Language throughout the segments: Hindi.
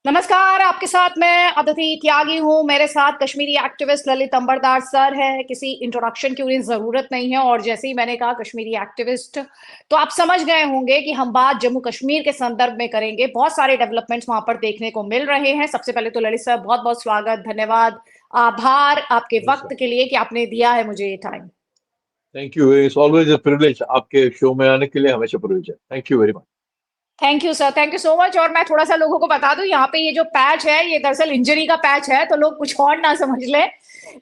नमस्कार, आपके साथ मैं अदिति त्यागी हूँ। मेरे साथ कश्मीरी एक्टिविस्ट ललित अंबरदार सर है। किसी इंट्रोडक्शन की उन्हें जरूरत नहीं है और जैसे ही मैंने कहा कश्मीरी एक्टिविस्ट, तो आप समझ गए होंगे कि हम बात जम्मू कश्मीर के संदर्भ में करेंगे। बहुत सारे डेवलपमेंट्स वहां पर देखने को मिल रहे हैं। सबसे पहले तो ललित सर, बहुत बहुत स्वागत, धन्यवाद, आभार आपके नमस्कार। वक्त के लिए कि आपने दिया है मुझे ये time. Thank you. It's always a privilege, आपके शो में आने के लिए हमेशा प्रिविलेज है। Thank you very much. Thank you sir, thank you so much. और मैं थोड़ा सा लोगों को बता दूं, यहाँ पे ये जो पैच है ये दरअसल इंजरी का पैच है, तो लोग कुछ और ना समझ लें।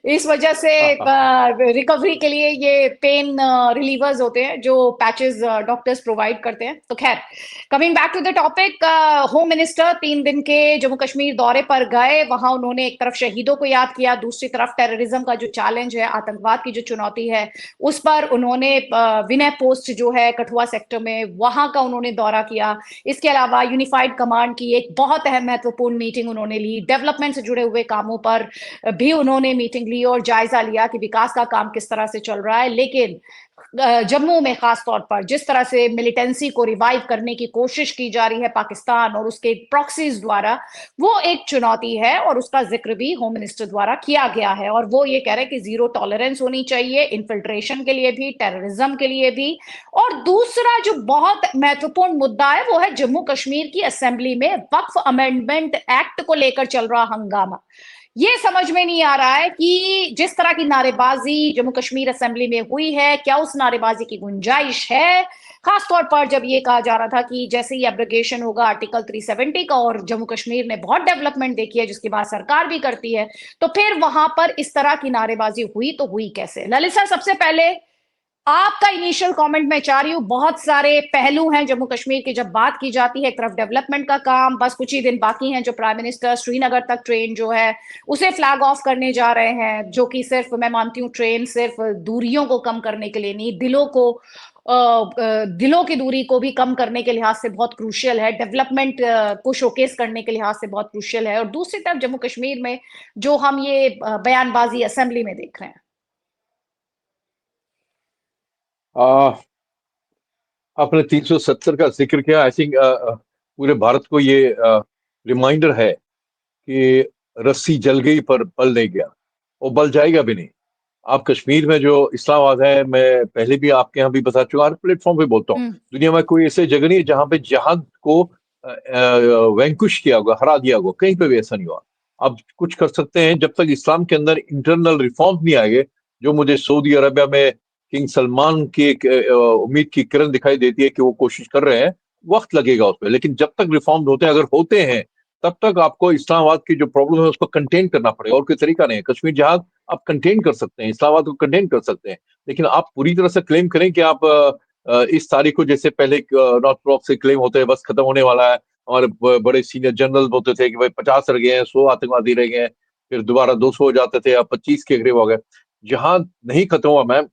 इस वजह से हाँ हाँ हाँ। रिकवरी के लिए ये पेन रिलीवर्स होते हैं जो पैचेस डॉक्टर्स प्रोवाइड करते हैं। तो खैर, coming back to the topic, home minister 3 दिन के जम्मू कश्मीर दौरे पर गए। वहां उन्होंने एक तरफ शहीदों को याद किया, दूसरी तरफ टेररिज्म का जो चैलेंज है, आतंकवाद की जो चुनौती है, उस पर उन्होंने विनय पोस्ट जो है कठुआ सेक्टर में, वहां का उन्होंने दौरा किया। इसके अलावा यूनिफाइड कमांड की एक बहुत अहम महत्वपूर्ण मीटिंग उन्होंने ली। डेवलपमेंट से जुड़े हुए कामों पर भी उन्होंने मीटिंग ली और जायजा लिया कि विकास का काम किस तरह से चल रहा है। लेकिन जम्मू में खास तौर पर जिस तरह से मिलिटेंसी को रिवाइव करने की कोशिश की जा रही है पाकिस्तान और उसके प्रॉक्सीज द्वारा, वो एक चुनौती है और उसका जिक्र भी होम मिनिस्टर द्वारा किया गया है। और वो ये कह रहे हैं कि जीरो टॉलरेंस होनी चाहिए इन्फिल्ट्रेशन के लिए भी, टेररिज्म के लिए भी। और दूसरा जो बहुत महत्वपूर्ण मुद्दा है वो है जम्मू कश्मीर की असेंबली में वक्फ अमेंडमेंट एक्ट को लेकर चल रहा हंगामा। ये समझ में नहीं आ रहा है कि जिस तरह की नारेबाजी जम्मू कश्मीर असेंबली में हुई है, क्या उस नारेबाजी की गुंजाइश है। खास तौर पर जब ये कहा जा रहा था कि जैसे ही एब्रोगेशन होगा आर्टिकल 370 का, और जम्मू कश्मीर ने बहुत डेवलपमेंट देखी है जिसकी बात सरकार भी करती है, तो फिर वहां पर इस तरह की नारेबाजी हुई तो हुई कैसे। ललित सर, सबसे पहले आपका इनिशियल कमेंट मैं चाह रही हूँ। बहुत सारे पहलू हैं जम्मू कश्मीर की जब बात की जाती है। एक तरफ डेवलपमेंट का काम, बस कुछ ही दिन बाकी हैं जो प्राइम मिनिस्टर श्रीनगर तक ट्रेन जो है उसे फ्लैग ऑफ करने जा रहे हैं, जो कि सिर्फ, मैं मानती हूँ, ट्रेन सिर्फ दूरियों को कम करने के लिए नहीं, दिलों की दूरी को भी कम करने के लिहाज से बहुत क्रूशियल है, डेवलपमेंट को शोकेस करने के लिहाज से बहुत क्रूशियल है। और दूसरी तरफ जम्मू कश्मीर में जो हम ये बयानबाजी असेंबली में देख रहे हैं। आ, आपने 370 का जिक्र किया। आई थिंक पूरे भारत को ये रिमाइंडर है कि रस्सी जल गई पर बल नहीं गया, और बल जाएगा भी नहीं। आप कश्मीर में जो इस्लामाबाद है, मैं पहले भी आपके यहाँ भी बता चुका, हर प्लेटफॉर्म पे बोलता हूँ, हम्म। दुनिया में कोई ऐसी जगह नहीं है जहां पे जहाद को वैंकुश किया होगा, हरा दिया होगा। कहीं पे भी ऐसा नहीं हुआ। आप कुछ कर सकते हैं जब तक इस्लाम के अंदर इंटरनल रिफॉर्म नहीं आएंगे। जो मुझे सऊदी अरबिया में किंग सलमान की एक उम्मीद की किरण दिखाई देती है कि वो कोशिश कर रहे हैं, वक्त लगेगा उसमें। लेकिन जब तक रिफॉर्म होते हैं, अगर होते हैं, तब तक आपको इस्लामाबाद की जो प्रॉब्लम है उसको कंटेन करना पड़ेगा, और कोई तरीका नहीं है। कश्मीर जहाज आप कंटेन कर सकते हैं, इस्लामाबाद को कंटेन कर सकते हैं, लेकिन आप पूरी तरह से क्लेम करें कि आप इस तारीख को, जैसे पहले नॉर्थ ब्लॉक से क्लेम होते हैं बस खत्म होने वाला है, और बड़े सीनियर जनरल बोलते थे कि भाई 50 रह गए हैं, 100 आतंकवादी रह गए हैं, फिर दोबारा 200 हो जाते थे, अब 25 के करीब हो गए। जहां नहीं खत्म हुआ मैम,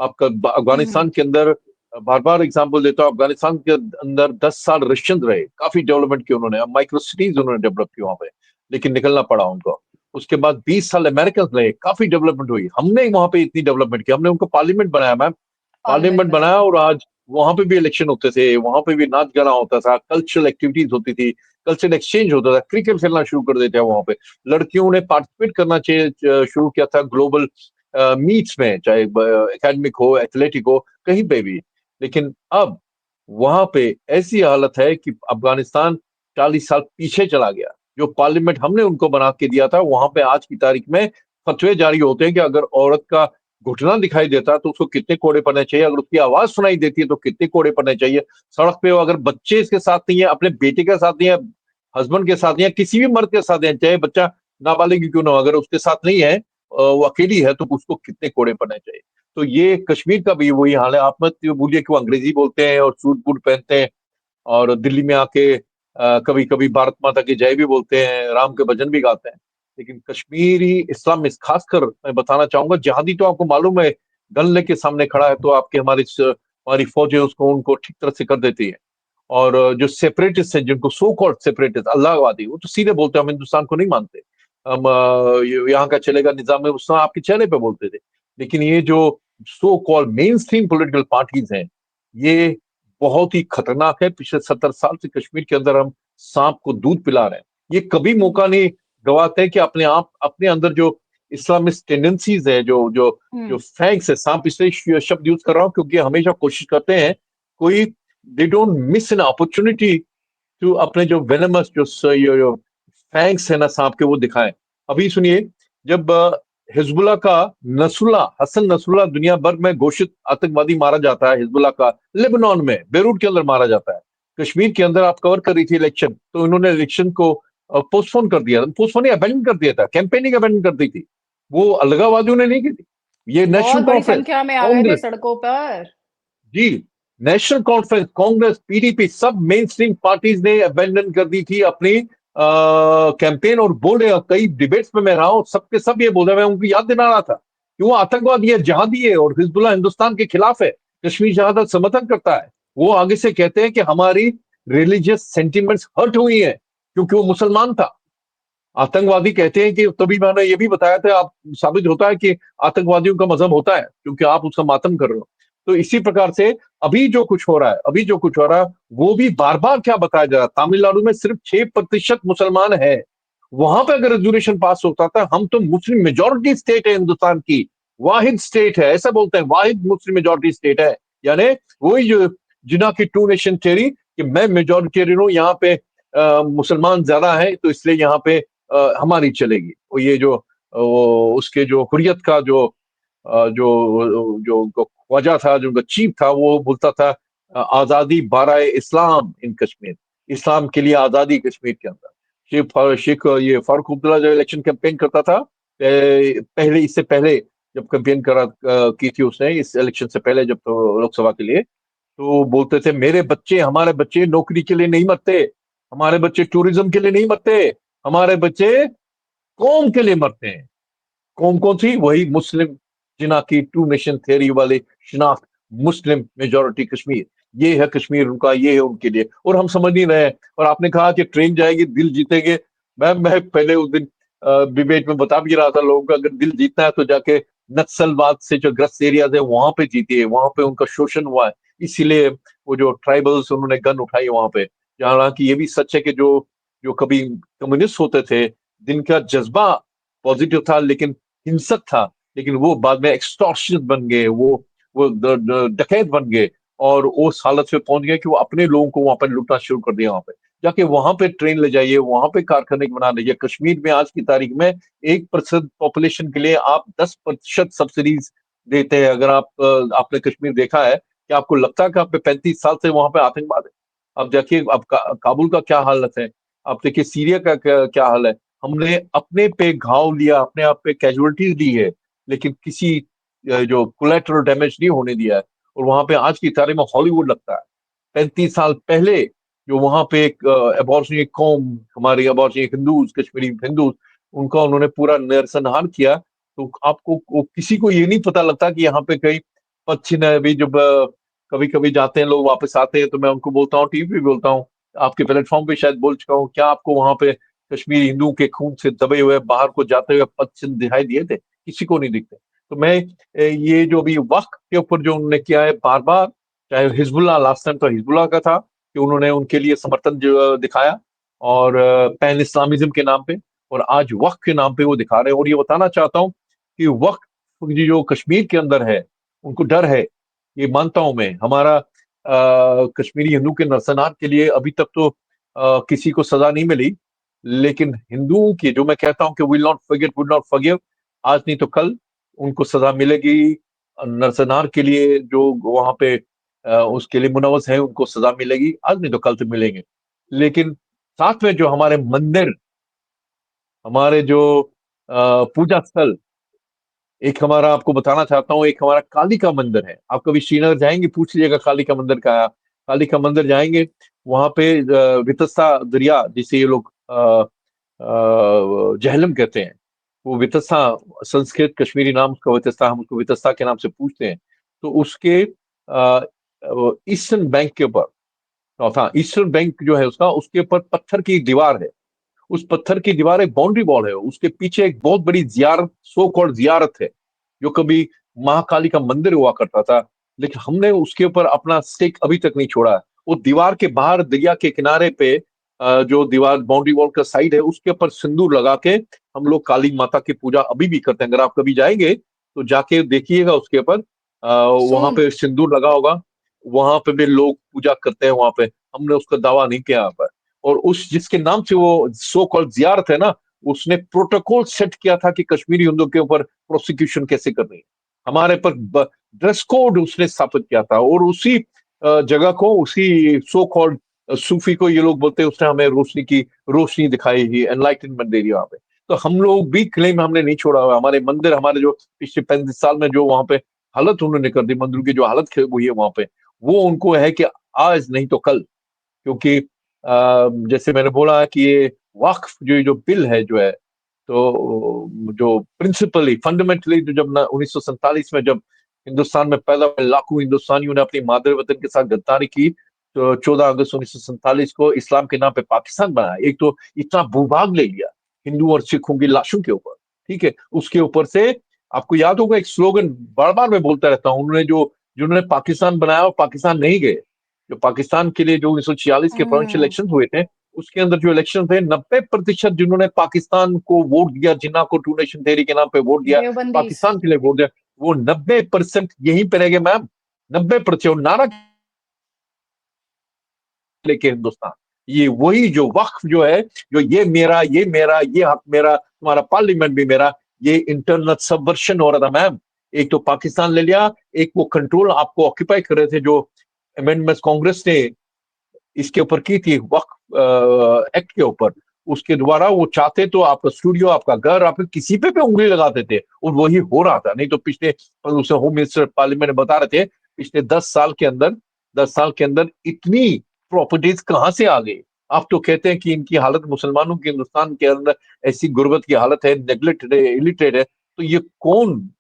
आपका हम्म। अफगानिस्तान के अंदर, बार बार एग्जाम्पल देता हूँ, अफगानिस्तान के अंदर 10 साल रशियन रहे, काफी डेवलपमेंट की उन्होंने, माइक्रो सिटीज उन्होंने डेवलप की वहां पे, लेकिन निकलना पड़ा उनको। उसके बाद 20 साल अमेरिकन रहे, काफी डेवलपमेंट हुई। हमने वहां पे इतनी डेवलपमेंट की, हमने उनको पार्लियामेंट बनाया मैम, पार्लियामेंट पार्लियामेंट बनाया। बनाया, और आज वहां पे भी इलेक्शन होते थे, वहां पे भी नाच गाना होता था, कल्चरल एक्टिविटीज होती थी, कल्चरल एक्सचेंज होता था, क्रिकेट खेलना शुरू कर देते हैं वहां पे। लड़कियों ने पार्टिसिपेट करना चाहिए शुरू किया था ग्लोबल मीट्स में, चाहे एकेडमिक हो, एथलेटिक हो, कहीं पे भी। लेकिन अब वहां पे ऐसी हालत है कि अफगानिस्तान 40 साल पीछे चला गया। जो पार्लियामेंट हमने उनको बना के दिया था, वहां पे आज की तारीख में फतवे जारी होते हैं कि अगर औरत का घुटना दिखाई देता है तो उसको कितने कोड़े पड़ने चाहिए, अगर उसकी आवाज सुनाई देती है तो कितने कोड़े पड़ने चाहिए। सड़क पे अगर बच्चे इसके साथ नहीं है, अपने बेटे के साथ नहीं है, हस्बैंड के साथ नहीं है, किसी भी मर्द के साथ नहीं है, चाहे बच्चा नाबालिग क्यों ना हो, अगर उसके साथ नहीं है, वो अकेली है, तो उसको कितने कोड़े पड़ने चाहिए। तो ये कश्मीर का भी वही हाल है। आप मत ये भूलिए कि वो अंग्रेजी बोलते हैं और सूट बूट पहनते हैं, और दिल्ली में आके कभी कभी भारत माता की जय भी बोलते हैं, राम के भजन भी गाते हैं। लेकिन कश्मीरी इस्लाम, इस खासकर मैं बताना चाहूंगा, जिहादी तो आपको मालूम है, गन लेके सामने खड़ा है तो आपके हमारी फौजें उसको उनको ठीक तरह से कर देती है। और जो सेपरेटिस्ट हैं, जिनको सो कॉल्ड सेपरेटिस्ट, अल्लाहवादी, वो तो सीधे बोलते हैं हम हिंदुस्तान को नहीं मानते, हम यहाँ का चलेगा निजाम, उस समय आपके चेहरे पे बोलते थे। लेकिन ये जो so called main stream political parties हैं, ये बहुत ही खतरनाक है। पिछले 70 साल से कश्मीर के अंदर हम सांप को दूध पिला रहे हैं। ये कभी मौका नहीं गवाते हैं कि अपने आप अपने अंदर जो इस्लामिस्ट टेंडेंसीज है, जो जो जो हम्म। फैंक्स है, सांप इसलिए शब्द यूज कर रहा हूँ क्योंकि हमेशा कोशिश करते हैं कोई they don't miss an opportunity to अपने जो वेनमस जो फैंक्स है ना सांप के, वो दिखाएं। अभी सुनिए, जब हिजबुल्लाह का नसरुल्लाह हसन नसरुल्लाह दुनिया भर में घोषित आतंकवादी मारा जाता है, हिजबुल्लाह का लेबनान में बेरूट के अंदर मारा जाता है। कश्मीर के अंदर आप कवर कर रही थी इलेक्शन, तो इन्होंने इलेक्शन को पोस्टपोन कर दिया, पोस्टपोन अबेंडन कर दिया था, कैंपेनिंग अबेंडन कर दी थी। वो अलगाववादियों ने नहीं की थी, ये नेशनल बहुत बड़ी कॉन्फ्रेंस, संख्या में आ गए थे कांग्रेस, सड़कों पर। जी, नेशनल कॉन्फ्रेंस, कांग्रेस, पीडीपी, सब मेन स्ट्रीम पार्टीज ने अबेंडन कर दी थी अपनी कैंपेन, और बोले, कई डिबेट्स में मैं रहा हूं, सबके सब ये बोल रहे, मैं उनको याद दिला रहा था कि वो आतंकवादी है, जिहादी है, और हिजबुल्लाह हिंदुस्तान के खिलाफ है, कश्मीर शहादत समर्थन करता है। वो आगे से कहते हैं कि हमारी रिलीजियस सेंटिमेंट्स हर्ट हुई है क्योंकि वो मुसलमान था। आतंकवादी कहते हैं कि, तभी मैंने ये भी बताया था, आप साबित होता है कि आतंकवादियों का मजहब होता है क्योंकि आप उसका मातम कर रहे हो। तो इसी प्रकार से अभी जो कुछ हो रहा है, अभी जो कुछ हो रहा है, वो भी बार बार क्या बताया जा रहा है, तमिलनाडु में सिर्फ 6% मुसलमान है। वहां पे अगर रेजोल्यूशन पास होता था, हम तो मुस्लिम मेजोरिटी स्टेट है हिंदुस्तान की, वाहिद स्टेट है, ऐसा बोलते हैं, वाहिद मुस्लिम मेजोरिटी स्टेट है, यानी वही जो जिना की टू नेशन थ्योरी, कि मैं मेजोरिटेरियन हूँ, यहाँ पे मुसलमान ज्यादा है, तो इसलिए यहाँ पे हमारी चलेगी। और ये जो उसके जो हुर्रियत का जो जो ख्वाजा था, जो उनका चीफ था, वो बोलता था आजादी बाराए इस्लाम इन कश्मीर, इस्लाम के लिए आजादी कश्मीर के अंदर। शेख ये फारूक अब्दुल्ला जो इलेक्शन कैंपेन करता था, पहले, इससे पहले जब कैंपेन की थी उसने, इस इलेक्शन से पहले, जब तो लोकसभा के लिए, तो बोलते थे, मेरे बच्चे, हमारे बच्चे नौकरी के लिए नहीं मरते, हमारे बच्चे टूरिज्म के लिए नहीं मरते, हमारे बच्चे कौम के लिए मरते हैं। कौम कौन सी? वही मुस्लिम, जिना की टू नेशन थियरी वाले शिनाख्त, मुस्लिम मेजोरिटी कश्मीर, ये है कश्मीर उनका, ये है उनके लिए, और हम समझ नहीं रहे हैं। और आपने कहा कि ट्रेन जाएगी, दिल जीतेंगे। मैं पहले उस दिन डिबेट में बता भी रहा था लोगों को, अगर दिल जीतना है तो जाके नक्सलवाद से जो ग्रस्त एरियाज है वहां पे जीतिए, वहां पे उनका शोषण हुआ है, इसीलिए वो जो ट्राइबल्स उन्होंने गन उठाई वहां पे। हालांकि ये भी सच है कि जो जो कभी कम्युनिस्ट होते थे, जिनका जज्बा पॉजिटिव था लेकिन हिंसक था, लेकिन वो बाद में एक्सटॉर्शनिस्ट बन गए, वो डकैत बन गए, और उस हालत में पहुंच गए कि वो अपने लोगों को वहां पर लूटना शुरू कर दिया। वहां पे जाके वहां पे ट्रेन ले जाइए, वहां पे कारखाने बना लीजिए। कश्मीर में आज की तारीख में 1% पॉपुलेशन के लिए आप 10% सब्सिडीज देते हैं। अगर आपने कश्मीर देखा है, कि आपको लगता है कि आप पे 35 साल से वहां पे आतंकवाद है? अब देखिए, अब काबुल का क्या हालत है, आप देखिए सीरिया का क्या हाल है। हमने अपने पे घाव लिया, अपने आप पे कैजुअलिटीज ली है, लेकिन किसी जो कोलेटरल डैमेज नहीं होने दिया है। और वहां पे आज की तारीख में हॉलीवुड लगता है। 35 साल पहले जो वहां पे एक अबॉर्शनी कौम, हमारी अबॉर्शनी हिंदूज, कश्मीरी हिंदूज, उनका उन्होंने पूरा नरसंहार किया। तो आपको किसी को ये नहीं पता लगता कि यहाँ पे कई पश्चिम है। अभी जब कभी कभी जाते हैं लोग, वापस आते हैं, तो मैं उनको बोलता हूँ, टीवी पे बोलता हूँ, आपके प्लेटफॉर्म पे शायद बोल चुका हूँ, क्या आपको वहां पे कश्मीरी हिंदुओं के खून से दबे हुए बाहर को जाते हुए पश्चिम दिखाई दिए थे? किसी को नहीं दिखते। तो मैं ये जो अभी वक्त के ऊपर जो उन्होंने किया है बार बार, चाहे हिजबुल्लाह, लास्ट टाइम तो हिजबुल्लाह का था कि उन्होंने उनके लिए समर्थन जो दिखाया, और पैन इस्लामिज्म के नाम पे, और आज वक्त के नाम पे वो दिखा रहे हैं। और ये बताना चाहता हूँ कि वक्त जो कश्मीर के अंदर है, उनको डर है, ये मानता हूं मैं। हमारा कश्मीरी हिंदू के नरसंहार के लिए अभी तक तो किसी को सजा नहीं मिली, लेकिन हिंदुओं की, जो मैं कहता हूं कि will not forget, will not forgive, आज नहीं तो कल उनको सजा मिलेगी। नरसंहार के लिए जो वहां पे उसके लिए मुनव्वस है, उनको सजा मिलेगी, आज नहीं तो कल तो मिलेंगे। लेकिन साथ में जो हमारे मंदिर, हमारे जो पूजा स्थल, एक हमारा, आपको बताना चाहता हूँ, एक हमारा काली का मंदिर है। आप कभी श्रीनगर जाएंगे, पूछ लीजिएगा काली का मंदिर का, काली का मंदिर जाएंगे, वहां पे वितस्ता दरिया, जिसे ये लोग जहलम कहते हैं, वो वितस्ता, संस्कृत कश्मीरी नाम उसका वितस्ता, हम उसको वितस्ता के नाम से पूछते हैं। तो उसके ईस्टर्न बैंक के ऊपर, था ईस्टर्न बैंक जो है उसका, उसके ऊपर पत्थर की दीवार है। उस पत्थर की दीवार एक बाउंड्री वॉल है, उसके पीछे एक बहुत बड़ी जियारत, सो कॉल्ड जियारत है, जो कभी महाकाली का मंदिर हुआ करता था। लेकिन हमने उसके ऊपर अपना स्टेक अभी तक नहीं छोड़ा है। वो दीवार के बाहर, दरिया के किनारे पे जो दीवार बाउंड्री वॉल का साइड है उसके ऊपर सिंदूर लगा के हम लोग काली माता की पूजा अभी भी करते हैं। अगर आप कभी जाएंगे तो जाके देखिएगा उसके ऊपर वहां सून। पे सिंदूर लगा होगा। वहां पे भी लोग पूजा करते हैं वहां पे। हमने उसका दावा नहीं किया यहाँ पर। और उस जिसके नाम से वो सो कॉल्ड जियारत है ना, उसने प्रोटोकॉल सेट किया था कि कश्मीरी हिंदुओं के ऊपर प्रोसिक्यूशन कैसे करनी है। हमारे पर ड्रेस कोड उसने स्थापित किया था। और उसी जगह को, उसी सो कॉल्ड सूफी को ये लोग बोलते हैं, उसने हमें रोशनी दिखाई ही, एनलाइटनमेंट दे दी वहां पे। तो हम लोग भी क्लेम हमने नहीं छोड़ा हुआ। हमारे मंदिर, हमारे जो पिछले 35 साल में जो वहां पे हालत उन्होंने कर दी, मंदिरों की जो हालत हुई है वहां पे, वो उनको है कि आज नहीं तो कल। क्योंकि जैसे मैंने बोला कि ये वक्फ जो जो बिल है जो है, तो जो प्रिंसिपली फंडामेंटली जो जब 1947 में जब हिंदुस्तान में पैदा हुए लाखों हिंदुस्तानियों ने अपनी मादर वतन के साथ गद्दारी की, तो 14 अगस्त 1947 को इस्लाम के नाम पे पाकिस्तान बनाया। एक तो इतना भूभाग ले लिया हिंदू और सिखों की लाशों के ऊपर। ठीक है, उसके ऊपर से आपको याद होगा एक स्लोगन बार बार मैं बोलता रहता हूँ, उन्होंने जो जिन्होंने पाकिस्तान बनाया और पाकिस्तान नहीं गए। जो पाकिस्तान के लिए जो 1946 के प्रोविंशियल हम्म। इलेक्शन हुए थे, उसके अंदर जो इलेक्शन थे, 90% जिन्होंने पाकिस्तान को वोट दिया, जिन्ना को टू नेशन थ्योरी के नाम पे वोट दिया, देवबंदीज। पाकिस्तान के लिए वोट दिया, वो 90% यहीं पे रह गए मैम। 90%। नारा लेके हिंदुस्तान, ये वही जो वक्फ जो है, जो ये मेरा ये हक मेरा, तुम्हारा पार्लियामेंट भी मेरा, ये इंटरनल सबवर्शन हो रहा था मैम। एक तो पाकिस्तान ले लिया, एक वो कंट्रोल आपको ऑक्यूपाई कर रहे थे जो अमेंडमेंट कांग्रेस ने इसके ऊपर की थी, वक्फ एक्ट के ऊपर। उसके द्वारा वो चाहते तो आपका स्टूडियो, आपका घर, आप किसी पे उंगली लगाते थे और वही हो रहा था। नहीं तो पिछले, उसे होम मिनिस्टर पार्लियामेंट में बता रहे थे, पिछले 10 साल के अंदर, 10 साल के अंदर इतनी प्रॉपर्टीज कहाँ से आ गई। आप तो कहते हैं कि इनकी हालत, मुसलमानों की हिंदुस्तान के अंदर ऐसी गुर्बत की हालत है, नेग्लेक्टेड है, इलिटरेट है, तो ये कौन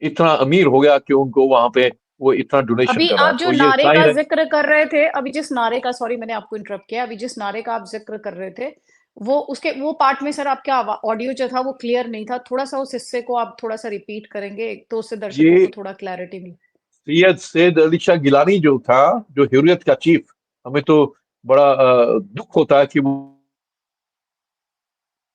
इतना अमीर हो गया कि उनको वहां पे वो इतना डोनेशन अभी कर रहा है। आप जो तो ये नारे का जाहिर है। जिक्र कर रहे थे, अभी जिस नारे का, सॉरी मैंने आपको इंटरप्ट किया, अभी जिस नारे का आप जिक्र कर रहे थे, वो उसके वो पार्ट में सर आपका ऑडियो जो था वो क्लियर नहीं था। थोड़ा सा उस हिस्से को आप थोड़ा सा रिपीट करेंगे तो उससे दर्शकों को ये थोड़ा क्लैरिटी मिले। सैयद अली शाह गिलानी जो था, जो हुर्रियत का चीफ, हमें तो बड़ा दुख होता है कि वो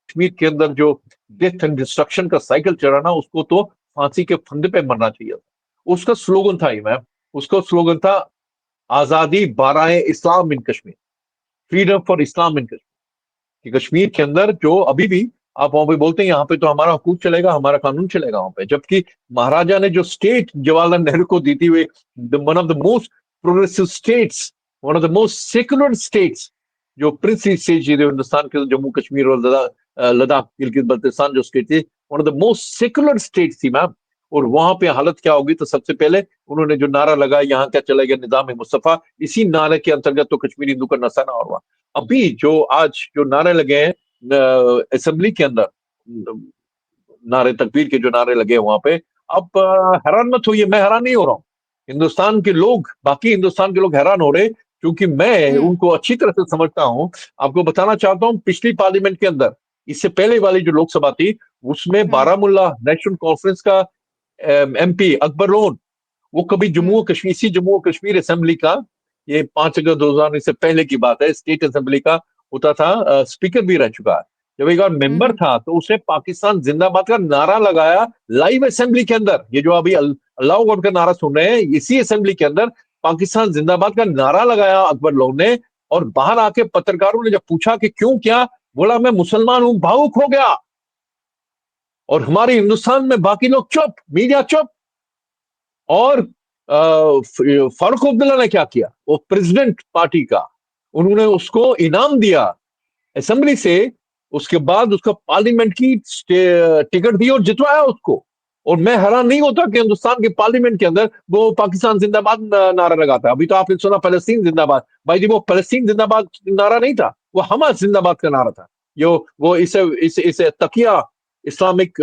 कश्मीर के अंदर जो डेथ एंड डिस्ट्रक्शन का साइकिल चला ना, उसको तो फांसी के फंदे पे मरना चाहिए था। उसका स्लोगन था ही मैम, उसका स्लोगन था आजादी बाराए इस्लाम इन कश्मीर, फ्रीडम फॉर इस्लाम इन कश्मीर। कि कश्मीर के अंदर जो अभी भी आप वहां पे बोलते हैं यहाँ पे तो हमारा हुकूक चलेगा, हमारा कानून चलेगा वहां पे, जबकि महाराजा ने जो स्टेट जवाहरलाल नेहरू को दी थी, वे one of the most progressive states, one of the most secular states, जो प्रिंसली स्टेट थी हिंदुस्तान के, जम्मू कश्मीर और लद्दाख गिलगित बल्तिस्तान जो स्टेट थी, one of the most secular state थी मैम। और वहां पे हालत क्या होगी, तो सबसे पहले उन्होंने जो नारा लगाया, यहाँ क्या चलेगा निजाम मुस्तफा, इसी नारे के अंतर्गत तो कश्मीरी हिंदू का नशा ना हुआ। अभी जो आज जो नारे लगे हैं असेंबली के अंदर, नारे तकबीर के जो नारे लगे हैं वहां पे, अब हैरान मत होइए, मैं हैरान नहीं हो रहा हूँ। हिंदुस्तान के लोग, बाकी हिंदुस्तान के लोग हैरान हो रहे, क्योंकि मैं हम्म। उनको अच्छी तरह से समझता हूँ। आपको बताना चाहता हूँ, पिछली पार्लियामेंट के अंदर, इससे पहले वाली जो लोकसभा थी, उसमें हम्म। बारामूला नेशनल कॉन्फ्रेंस का एमपी अकबर लोन, वो कभी हम्म। जम्मू और कश्मीर असेंबली का, ये 5 अगस्त 2000 से पहले की बात है, स्टेट असेंबली का होता था, स्पीकर भी रह चुका है। जब एक बार मेंबर हम्म। था तो उसने पाकिस्तान जिंदाबाद का नारा लगाया लाइव असेंबली के अंदर। ये जो अभी अल्लाह गॉड का नारा सुन रहे हैं, इसी असेंबली के अंदर पाकिस्तान जिंदाबाद का नारा लगाया अकबर लोग ने। और बाहर आके पत्रकारों ने जब पूछा कि क्यों, क्या, बोला मैं मुसलमान हूं, भावुक हो गया। और हमारे हिंदुस्तान में बाकी लोग चुप, मीडिया चुप। और फारूक अब्दुल्ला ने क्या किया, वो प्रेसिडेंट पार्टी का, उन्होंने उसको इनाम दिया असेंबली से। उसके बाद उसका पार्लियामेंट की टिकट दी और जितवाया उसको। और मैं हैरान नहीं होता कि हिंदुस्तान के पार्लियामेंट के अंदर वो पाकिस्तान जिंदाबाद नारा लगाता है। अभी तो आपने सुना फलस्तीन जिंदाबाद, भाई जी वो फलस्तीन जिंदाबाद नारा नहीं था, वो हमास जिंदाबाद का नारा था। जो वो इसे तकिया इस्लामिक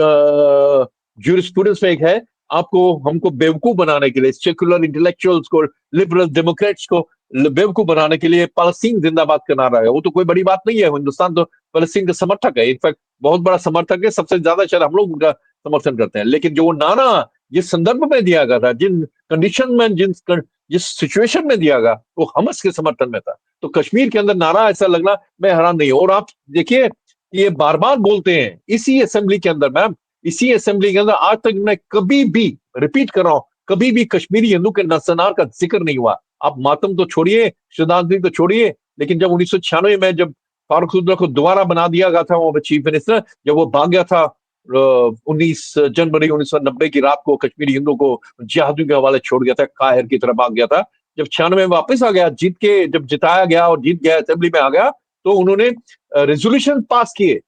जूरिस्प्रूडेंस में एक है, आपको हमको बेवकूफ बनाने के लिए, सेकुलर इंटेलेक्चुअल्स को, लिबरल डेमोक्रेट्स को बेवकूफ बनाने के लिए फलस्तीन जिंदाबाद का नारा है। वो तो कोई बड़ी बात नहीं है, हिंदुस्तान तो फलस्तीन का समर्थक है, इनफैक्ट बहुत बड़ा समर्थक है, सबसे ज्यादा शायद हम लोग उनका समर्थन करते हैं। लेकिन जो वो नारा जिस संदर्भ में दिया गया था, जिन कंडीशन में, जिस सिचुएशन में दिया गया, वो हमस के समर्थन में था। तो कश्मीर के अंदर नारा ऐसा लगना, मैं हैरान नहीं हूं। और आप देखिए, ये बार बार बोलते हैं इसी असेंबली के अंदर, मैम, इसी असेंबली के अंदर आज तक मैं कभी भी, रिपीट कर रहा हूं, कभी भी कश्मीरी हिंदू के नरसंहार का जिक्र नहीं हुआ। आप मातम तो छोड़िए, श्रद्धांजलि तो छोड़िए, लेकिन जब 1996 में जब फारूक अब्दुल्ला को दोबारा बना दिया गया था वहां पर चीफ मिनिस्टर, जब वो भाग गया था 19 जनवरी 1990 की रात को, कश्मीरी हिंदू को जिहादियों के हवाले छोड़ गया था, काहिर की तरह भाग गया था। जब 96 में वापस आ गया, जीत के, जब जिताया गया और जीत गया, असेंबली में आ गया, तो उन्होंने रेजोल्यूशन पास किए।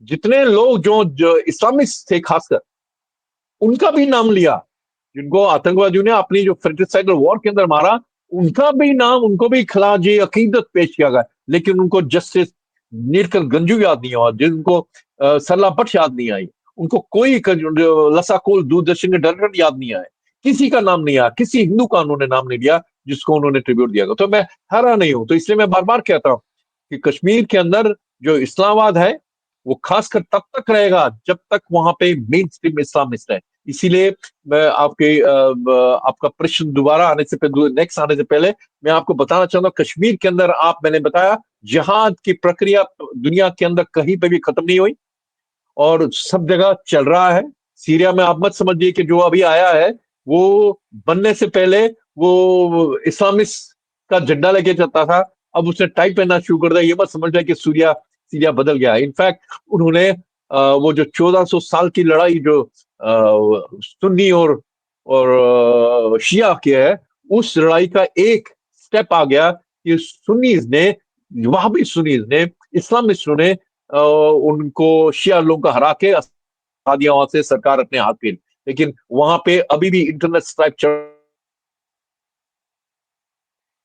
जितने लोग जो इस्लामिस्ट थे खासकर, उनका भी नाम लिया, जिनको आतंकवादियों ने अपनी जो फ्रेटिसाइडल वॉर के अंदर मारा, उनका भी नाम, उनको भी खिलाज अकीदत पेश किया गया। लेकिन उनको जस्टिस नीलकंठ गंजू याद नहीं हुआ, जिनको सरला भट्ट याद नहीं आई, उनको कोई लसाकोल दूरदर्शन के डायरेक्टर याद नहीं आए, किसी का नाम नहीं आया, किसी हिंदू का उन्होंने नाम नहीं लिया जिसको उन्होंने ट्रिब्यूट दिया गया। तो मैं हैरान नहीं हूं। तो इसलिए मैं बार बार कहता हूं कि कश्मीर के अंदर जो इस्लामाबाद है, वो खासकर तब तक रहेगा जब तक वहां पे मेन स्ट्रीम इस्लामिस्ट है। इसीलिए मैं आपका प्रश्न दोबारा आने से पहले, नेक्स्ट आने से पहले, मैं आपको बताना चाहता हूँ, कश्मीर के अंदर, आप, मैंने बताया, जिहाद की प्रक्रिया दुनिया के अंदर कहीं पे भी खत्म नहीं हुई और सब जगह चल रहा है। सीरिया में आप मत समझिए कि जो अभी आया है वो बनने से पहले वो इस्लामिस्ट का झंडा लेके चलता था, अब उसने टाई पहनना शुरू कर दिया। ये मत समझ रहे कि सीरिया सीरिया बदल गया। इनफैक्ट उन्होंने वो जो 1400 साल की लड़ाई जो सुन्नी और शिया की है, उस लड़ाई का एक स्टेप आ गया कि सुन्नीज ने, वहाबी सुन्नीज ने, इस्लामिस्टों ने उनको, शिया लोगों को हरा के आ दिया वहां से, सरकार अपने हाथ पे। लेकिन वहां पे अभी भी इंटरनेट स्ट्राइक चल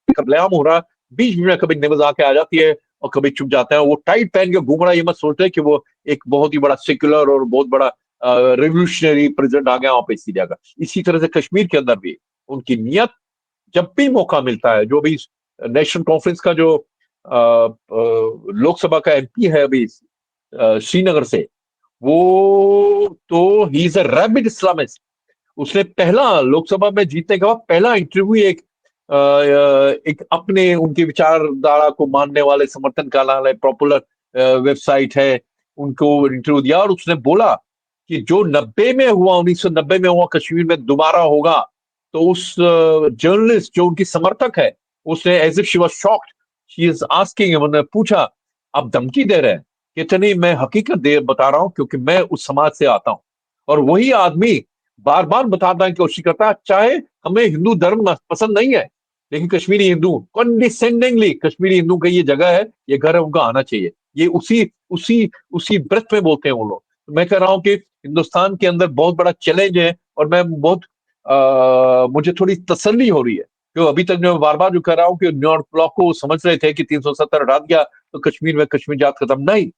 कत्लेआम हो रहा, बीच में कभी न्यूज आके आ जाती है और कभी चुप जाता है। वो टाइट पहन के घूम रहा है, ये मत सोचते कि वो एक बहुत ही बड़ा सेक्युलर और बहुत बड़ा रेवोल्यूशनरी प्रेसिडेंट आ गया वहां पे सीरिया का। इसी तरह से कश्मीर के अंदर भी उनकी नियत, जब भी मौका मिलता है, जो भी नेशनल कॉन्फ्रेंस का जो लोकसभा का एमपी है अभी श्रीनगर से, वो तो he is a rabid Islamist. उसने पहला लोकसभा में जीतने के बाद पहला इंटरव्यू एक अपने, उनकी विचारधारा को मानने वाले, समर्थन करने वाले पॉपुलर वेबसाइट है, उनको इंटरव्यू दिया और उसने बोला कि जो 90 में हुआ, 1990 में हुआ कश्मीर में दोबारा होगा। तो उस जर्नलिस्ट जो उनकी समर्थक है, उसने, as if she was shocked, she is asking, उन्होंने पूछा, आप धमकी दे रहे हैं? कहते नहीं, मैं हकीकत दे बता रहा हूं क्योंकि मैं उस समाज से आता हूं। और वही आदमी बार बार बताने की कोशिश करता है, चाहे हमें हिंदू धर्म पसंद नहीं है, लेकिन कश्मीरी हिंदू, कंडिसेंडिंगली कश्मीरी हिंदू का ये जगह है, ये घर है, उनका आना चाहिए। ये उसी उसी उसी ब्रेथ में बोलते हैं वो लोग। तो मैं कह रहा हूं कि हिंदुस्तान के अंदर बहुत बड़ा चैलेंज है। और मैं बहुत मुझे थोड़ी तसल्ली हो रही है, क्यों अभी तक मैं बार बार जो कह रहा हूँ कि न्यूयॉर्क ब्लॉक को समझ रहे थे कि 370 हटा दिया तो कश्मीर में कश्मीर जात खत्म, नहीं।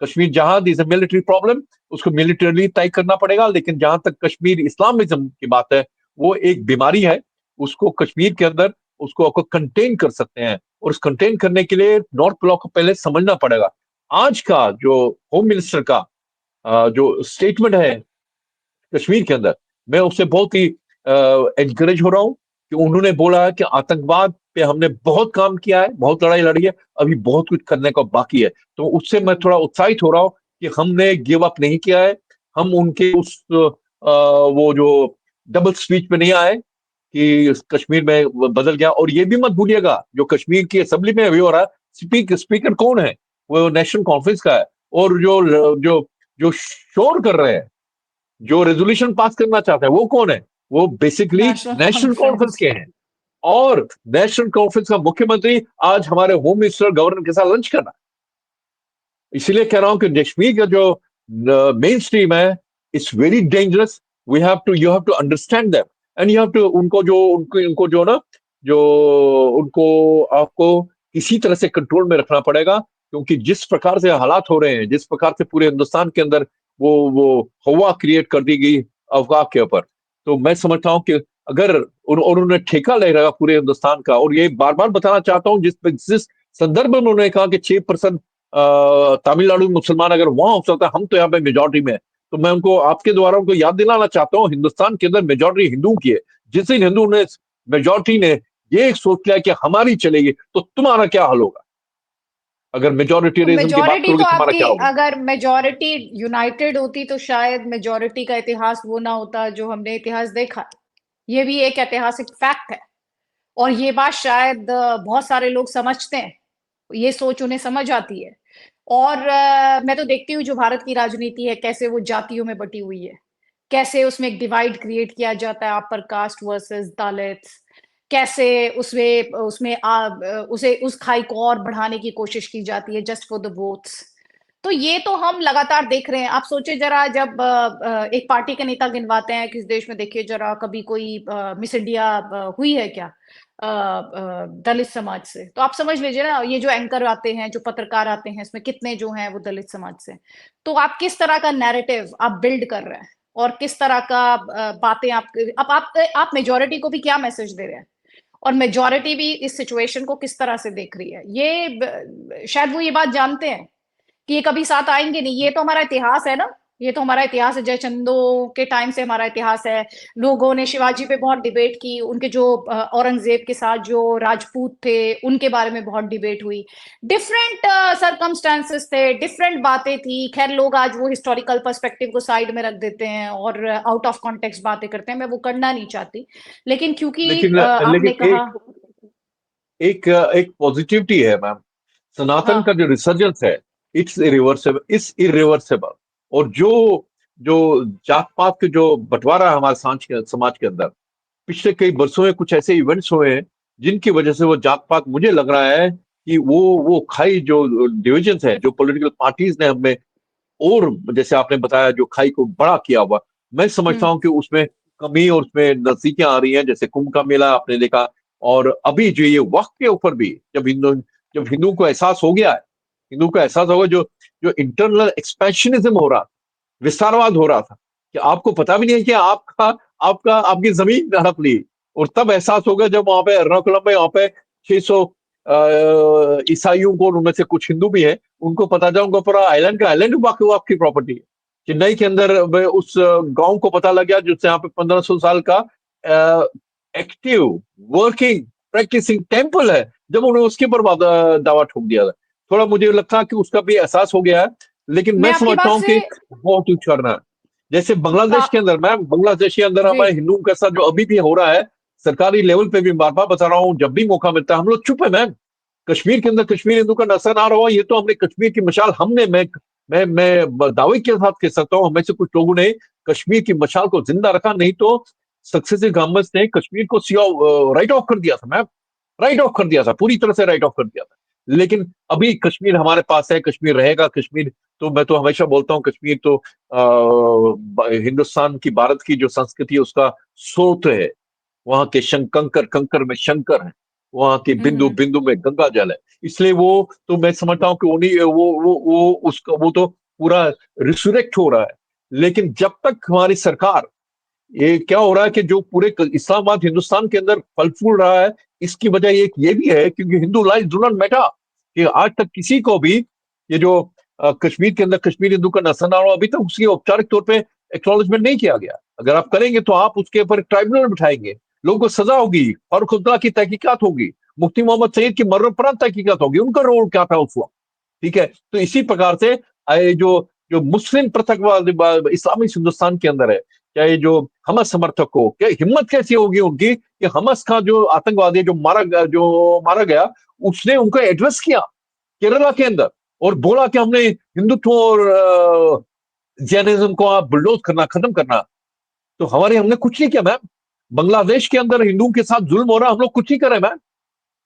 कश्मीर जहाद इज ए मिलिट्री प्रॉब्लम, उसको मिलिटरीली तय करना पड़ेगा। लेकिन जहां तक कश्मीर इस्लामिज्म की बात है, वो एक बीमारी है, उसको कश्मीर के अंदर, उसको आपको कंटेन कर सकते हैं। और उस कंटेन करने के लिए नॉर्थ ब्लॉक को पहले समझना पड़ेगा। आज का जो होम मिनिस्टर का जो स्टेटमेंट है कश्मीर के अंदर, मैं उससे बहुत ही एनकरेज हो रहा हूँ कि उन्होंने बोला है कि आतंकवाद पे हमने बहुत काम किया है, बहुत लड़ाई लड़ी है, अभी बहुत कुछ करने का बाकी है। तो उससे मैं थोड़ा उत्साहित हो रहा हूँ कि हमने गिव अप नहीं किया है। हम उनके उस वो जो डबल स्पीच पे नहीं आए कि कश्मीर में बदल गया। और ये भी मत भूलिएगा, जो कश्मीर की असेंबली में अभी हो रहा है, स्पीकर कौन है? वो नेशनल कॉन्फ्रेंस का है। और जो जो शोर कर रहे हैं, जो रेजोल्यूशन पास करना चाहता है, वो कौन है? वो basically national national conference conference. के हैं। और नेशनल कॉन्फ्रेंस का मुख्यमंत्री आज हमारे होम मिनिस्टर, गवर्नर के साथ लंच करना। इसीलिए कह रहा हूं कि कश्मीर का जो मेन स्ट्रीम है, it's very dangerous. We have to you have to understand them and you have to, उनको जो ना, जो उनको आपको किसी तरह से कंट्रोल में रखना पड़ेगा। क्योंकि जिस प्रकार से हालात हो रहे हैं, जिस प्रकार से पूरे हिंदुस्तान के अंदर वो हवा क्रिएट कर दी गई अफवाह के ऊपर, तो मैं समझता हूं कि अगर और उन्होंने ठेका ले रहा पूरे हिंदुस्तान का। और ये बार बार बताना चाहता हूं, जिस संदर्भ में उन्होंने कहा कि 6% तमिलनाडु में मुसलमान अगर वहां हो सकता है, हम तो यहाँ पे मेजोरिटी में है। तो मैं उनको, आपके द्वारा उनको याद दिलाना चाहता हूँ, हिंदुस्तान के अंदर मेजोरिटी हिंदू की है। जिस दिन हिंदू ने, मेजोरिटी ने ये सोच लिया कि हमारी चलेगी तो तुम्हारा क्या हाल होगा? अगर तो मेजोरिटेरिज्म की बात मेजोरिटी करोगे तो तुम्हारा आपकी, क्या होगा? अगर मेजोरिटी यूनाइटेड होती तो शायद मेजोरिटी का इतिहास वो ना होता जो हमने इतिहास देखा। ये भी एक ऐतिहासिक फैक्ट है, और ये बात शायद बहुत सारे लोग समझते हैं, ये सोच उन्हें समझ आती है। और मैं तो देखती हूँ जो भारत की राजनीति है कैसे वो जातियों में बटी हुई है, कैसे उसमें एक डिवाइड क्रिएट किया जाता है, अपर कास्ट वर्सेस दलित्स, कैसे उसमें उसमें उसे उस खाई को और बढ़ाने की कोशिश की जाती है जस्ट फॉर द वोट्स। तो ये तो हम लगातार देख रहे हैं। आप सोचे जरा, जब एक पार्टी के नेता गिनवाते हैं किस देश में, देखिए जरा कभी कोई मिस इंडिया हुई है क्या दलित समाज से? तो आप समझ लीजिए ना, ये जो एंकर आते हैं, जो पत्रकार आते हैं, इसमें कितने जो हैं वो दलित समाज से। तो आप किस तरह का नैरेटिव आप बिल्ड कर रहे हैं, और किस तरह का बातें आप मेजोरिटी को भी क्या मैसेज दे रहे हैं, और मेजोरिटी भी इस सिचुएशन को किस तरह से देख रही है? शायद वो ये बात जानते हैं कि ये कभी साथ आएंगे नहीं। ये तो हमारा इतिहास है ना, ये तो हमारा इतिहास है, जयचंदो के टाइम से हमारा इतिहास है। लोगों ने शिवाजी पे बहुत डिबेट की, उनके जो औरंगजेब के साथ जो राजपूत थे उनके बारे में बहुत डिबेट हुई। डिफरेंट सरकमस्टांसेस थे, डिफरेंट बातें थी। खैर, लोग आज वो हिस्टोरिकल पर्सपेक्टिव को साइड में रख देते हैं और आउट ऑफ कॉन्टेक्स्ट बातें करते हैं, मैं वो करना नहीं चाहती। लेकिन क्योंकि लेकिन आपने लेकिन कहा। एक एक एक पॉजिटिविटी है मैम। सनातन का हाँ। जो रिसर्जेंस है, इट्स इरिवर्सेबल। और जो जो जात पात के जो बंटवारा है हमारे समाज के अंदर, पिछले कई वर्षों में कुछ ऐसे इवेंट्स हुए हैं जिनकी वजह से वो जात पात, मुझे लग रहा है कि वो खाई जो डिविजन्स है, जो पॉलिटिकल पार्टीज ने हमें, और जैसे आपने बताया जो खाई को बड़ा किया हुआ, मैं समझता हम्म। हूँ कि उसमें कमी और उसमें नजदीकियां आ रही हैं। जैसे कुंभ का मेला आपने देखा, और अभी जो ये वक्त के ऊपर भी जब हिंदुओं को एहसास हो गया है, हिंदू को एहसास होगा, जो जो इंटरनल एक्सपेंशनिज्म हो रहा, विस्तारवाद हो रहा था, कि आपको पता भी नहीं है कि आपका आपका आपकी जमीन हड़प ली। और तब एहसास होगा जब वहां पे एर्नाकुलम में वहां पे 600 ईसाइयों को, उनमें से कुछ हिंदू भी हैं, उनको पता चला उनका पूरा आइलैंड का आइलैंड वाकई आपकी प्रॉपर्टी है। चेन्नई के अंदर उस गांव को पता लग गया जिससे यहाँ पे 1500 साल का एक्टिव वर्किंग प्रैक्टिसिंग टेम्पल है, जब उन्होंने उसके ऊपर दावा ठोक दिया था। थोड़ा मुझे लगता है कि उसका भी एहसास हो गया है। लेकिन मैं मैं आपकी समझता बात हूँ से कि बहुत कुछ करना है। जैसे बांग्लादेश के आप अंदर, मैम बांग्लादेश के अंदर जी। हमारे हिंदुओं के साथ जो अभी भी हो रहा है, सरकारी लेवल पे भी बार बार बता रहा हूँ, जब भी मौका मिलता है हम लोग चुप है मैम। कश्मीर के अंदर कश्मीर हिंदू का नशा ना रहा, ये तो हमने कश्मीर की मशाल, हमने मैं दावे के साथ कह सकता हूँ, हमें से कुछ लोगों ने कश्मीर की मशाल को जिंदा रखा, नहीं तो सक्सेसिव गवर्नमेंट्स ने कश्मीर को राइट ऑफ कर दिया था मैम। राइट ऑफ कर दिया था, पूरी तरह से राइट ऑफ कर दिया था। लेकिन अभी कश्मीर हमारे पास है, कश्मीर रहेगा। कश्मीर तो मैं तो हमेशा बोलता हूँ, कश्मीर तो हिंदुस्तान की, भारत की जो संस्कृति है उसका स्रोत है। वहां के कंकर कंकर में शंकर है, वहां के बिंदु हम्म। बिंदु में गंगा जल है। इसलिए वो तो मैं समझता हूँ कि उन्हीं वो उसका वो तो पूरा रिसुरेक्ट हो रहा है। लेकिन जब तक हमारी सरकार, ये क्या हो रहा है कि जो पूरे इस्लामाबाद हिंदुस्तान के अंदर फल फूल रहा है, इसकी वजह एक ये भी है क्योंकि Hindu life do not matter. कि आज तक किसी को भी ये जो कश्मीर के अंदर कश्मीर हिंदू का नस्ल ना हो, अभी तक उसकी औपचारिक तौर पे एक्नॉलेजमेंट नहीं किया गया। अगर आप करेंगे तो आप उसके ऊपर ट्राइब्यूनल बिठाएंगे, लोगों को सजा होगी, फारूक अब्दुल्ला की तहकीकात होगी, मुफ्ती मोहम्मद सईद की मरणोपरांत तहकीकात होगी, उनका रोल क्या था उस वक्त। ठीक है, तो इसी प्रकार से जो जो मुस्लिम पृथकवाद इस्लामी हिंदुस्तान के अंदर है, चाहे जो हमस समर्थक हो, क्या हिम्मत कैसी होगी उनकी कि हमस का जो आतंकवादी जो मारा गया, उसने उनको एड्रेस किया केरला के अंदर, और बोला कि हमने हिंदुत्व और जैनिज्म को आप बुलडोज करना, खत्म करना। तो हमने कुछ नहीं किया मैम। बांग्लादेश के अंदर हिंदुओं के साथ जुल्म हो रहा, हम लोग कुछ नहीं कर रहे मैम।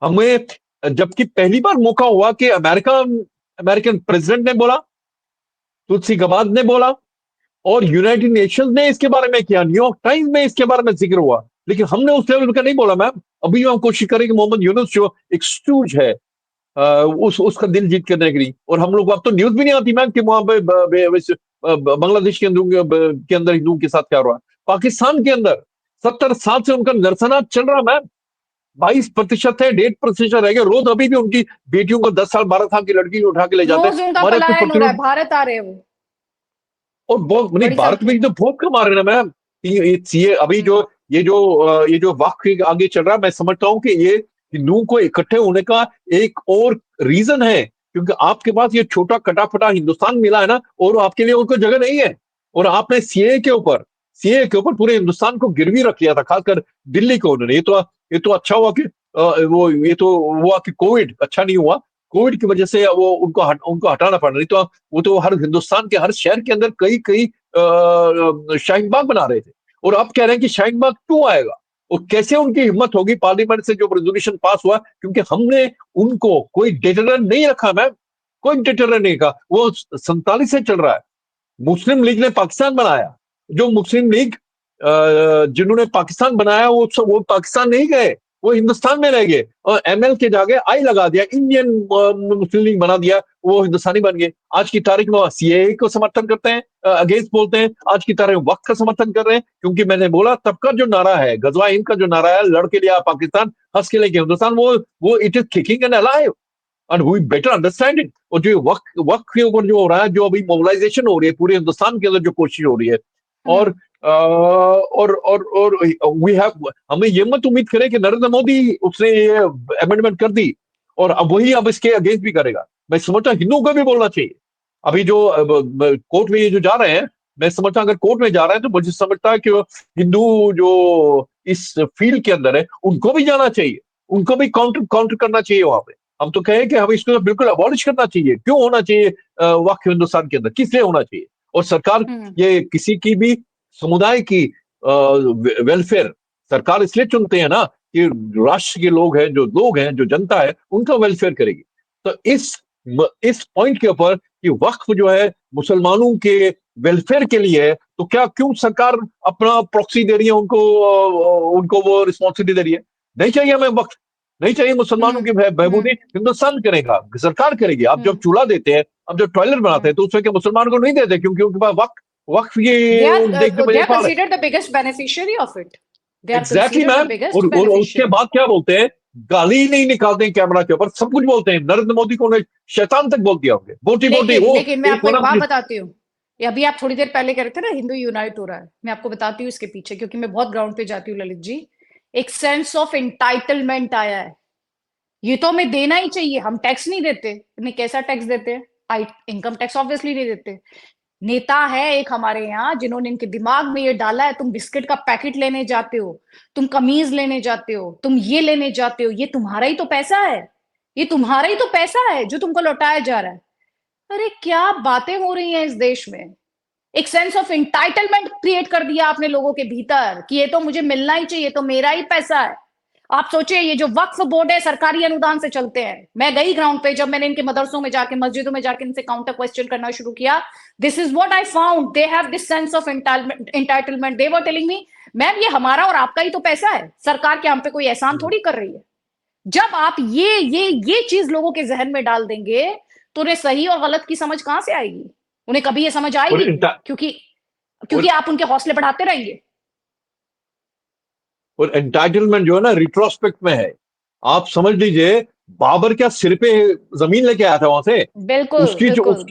हमें जबकि पहली बार मौका हुआ कि अमेरिकन प्रेसिडेंट ने बोला, तुलसी गबार्ड ने बोला, और यूनाइटेड नेशंस ने इसके बारे में किया, न्यूयॉर्क टाइम्स में इसके बारे में जिक्र हुआ, लेकिन हमने उस लेवल का नहीं बोला मैम। अभी हम कोशिश करेंगे मोहम्मद यूनुस जो एक स्टूज है, उसका दिल जीत करने के लिए, और हम लोग अब तो न्यूज भी नहीं आती मैम कि वहां पे बांग्लादेश के अंदर हिंदुओं के साथ क्या हो रहा है। पाकिस्तान के अंदर 70 साल से उनका नरसना चल रहा मैम। 22% है, 1.5% रह गया। रोज अभी भी उनकी बेटियों को 10 साल 12 साल की लड़की को उठा के ले जाते हैं। रोज उनका हमारे अपने पलायन हो रहा है, प्रतिरोध, भारत आ रहे हैं वो। और बहुत नहीं, बड़ी भारत में संख्या। तो बहुत कम आ रहे हैं ना मैम। ये अभी जो हम्म। ये जो वक्त आगे चल रहा है, मैं समझता हूँ कि ये हिंदुओं को इकट्ठे होने का एक और रीजन है, क्योंकि आपके पास ये छोटा कटा-फटा हिंदुस्तान मिला है ना, और आपके लिए उनको जगह नहीं है। और आपने सीएए के ऊपर पूरे हिंदुस्तान को गिरवी रख लिया था, खासकर दिल्ली को उन्होंने। ये तो अच्छा हुआ कि वो ये तो हुआ कि कोविड अच्छा नहीं हुआ। कोविड की वजह से वो उनको हटाना पड़ा, नहीं तो वो तो हर हिंदुस्तान के हर शहर के अंदर कई कई शाहीन बाग बना रहे थे। और अब कह रहे हैं कि शाहीन बाग क्यों आएगा, और कैसे उनकी हिम्मत होगी पार्लियामेंट से जो रेजोल्यूशन पास हुआ, क्योंकि हमने उनको कोई डेटरर नहीं रखा मैम, कोई डेटरर नहीं रखा। वो 47 से चल रहा है। मुस्लिम लीग ने पाकिस्तान बनाया, जो मुस्लिम लीग जिन्होंने पाकिस्तान बनाया वो पाकिस्तान नहीं गए, वो हिंदुस्तान में रह गए, और एमएल के जाके आई लगा दिया, इंडियन मुस्लिम लीग बना दिया, वो हिंदुस्तानी बन गए। आज की तारीख में सीएए को समर्थन करते हैं, अगेंस्ट बोलते हैं। आज की तारीख में वक्त का समर्थन कर रहे हैं, क्योंकि मैंने बोला तब का जो नारा है, गजवा हिंद का जो नारा है, लड़ के लिया पाकिस्तान, हंस के लेके हिंदुस्तान, वो it is kicking and alive, and we better understand it. और जो वक्त के ऊपर जो हो रहा है, जो अभी मोबिलाइजेशन हो रही है पूरे हिंदुस्तान के अंदर, जो कोशिश हो रही है, और और वी हैव, हमें ये मत उम्मीद करें कि नरेंद्र मोदी उसने ये अमेंडमेंट कर दी और अब वही अब इसके अगेंस्ट भी करेगा। मैं समझता हूँ हिंदुओं को भी बोलना चाहिए। अभी जो कोर्ट में ये जो जा रहे हैं, मैं समझता हूँ अगर कोर्ट में जा रहे हैं तो मुझे समझता है कि हिंदू जो इस फील्ड के अंदर है, उनको भी जाना चाहिए, उनको भी काउंटर काउंटर करना चाहिए वहां पे। हम तो कहें कि हम इसको तो बिल्कुल अबॉलिश करना चाहिए। क्यों होना चाहिए वक्त हिंदुस्तान के अंदर, किस लिए होना चाहिए? और सरकार ये किसी की भी समुदाय की वेलफेयर सरकार इसलिए चुनते हैं ना, कि राष्ट्र के लोग हैं जो जनता है, उनका वेलफेयर करेगी। तो इस पॉइंट के ऊपर कि वक्फ जो है मुसलमानों के वेलफेयर के लिए है, तो क्या क्यों सरकार अपना प्रॉक्सी दे रही है उनको, उनको वो रिस्पॉन्सिबिलिटी दे रही है? नहीं चाहिए हमें वक्फ, नहीं चाहिए मुसलमानों की बहबूदी, हिंदुस्तान करेगा, सरकार करेगी। आप जब चूल्हा देते हैं, अब जब टॉयलेट बनाते हैं, तो उसमें के मुसलमान को नहीं देते, क्योंकि उनके पास वक्फ वक्फ ये देखने में they नहीं are पा रहे। considered the biggest beneficiary of it. They are exactly considered the ma'am. biggest और उसके beneficiary. बाद क्या बोलते हैं, गाली नहीं निकालते हैं कैमरा के ऊपर, सब कुछ बोलते हैं। नरेंद्र मोदी को उन्हें शैतान तक बोल दिया होंगे, बोटी बोटी। लेकिन वो लेकिन मैं एक आपको एक बना बात बताती हूँ। ये अभी आप थोड़ी देर पहले कह रहे थे ना हिंदू यूनाइट हो रहा है, मैं आपको बताती हूँ इसके पीछे, क्योंकि मैं बहुत ग्राउंड पे जाती हूँ ललित जी। एक सेंस ऑफ एंटाइटलमेंट आया है। ये तो हमें देना ही चाहिए, हम टैक्स नहीं देते, इन्हें कैसा टैक्स देते हैं? इनकम टैक्स ऑब्वियसली नहीं देते। नेता है एक हमारे यहाँ जिन्होंने इनके दिमाग में ये डाला है, तुम बिस्किट का पैकेट लेने जाते हो, तुम कमीज लेने जाते हो, तुम ये लेने जाते हो, ये तुम्हारा ही तो पैसा है, ये तुम्हारा ही तो पैसा है जो तुमको लौटाया जा रहा है। अरे क्या बातें हो रही हैं इस देश में। एक सेंस ऑफ इंटाइटलमेंट क्रिएट कर दिया आपने लोगों के भीतर कि ये तो मुझे मिलना ही चाहिए, तो मेरा ही पैसा है। आप सोचिए, ये जो वक्फ बोर्ड है सरकारी अनुदान से चलते हैं। मैं गई ग्राउंड पे, जब मैंने इनके मदरसों में जाके, मस्जिदों में जाके इनसे काउंटर क्वेश्चन करना शुरू किया, this is what I found, they have this sense of entitlement. They were telling me, ma'am ये हमारा और आपका ही तो पैसा है, सरकार के हम पे कोई एहसान थोड़ी कर रही है। जब आप ये चीज लोगों के जहन में डाल देंगे, तो उन्हें सही और गलत की समझ कहां से आएगी? उन्हें कभी ये समझ और, आएगी? क्योंकि क्योंकि और, आप उनके हौसले बढ़ाते रहेंगे। और एंटाइटलमेंट जो है ना रिट्रोस्पेक्ट में है। आप समझ लीजिए, बाबर क्या सिर पे जमीन लेके आया था वहां से? बिल्कुल बिल्कुल उसकी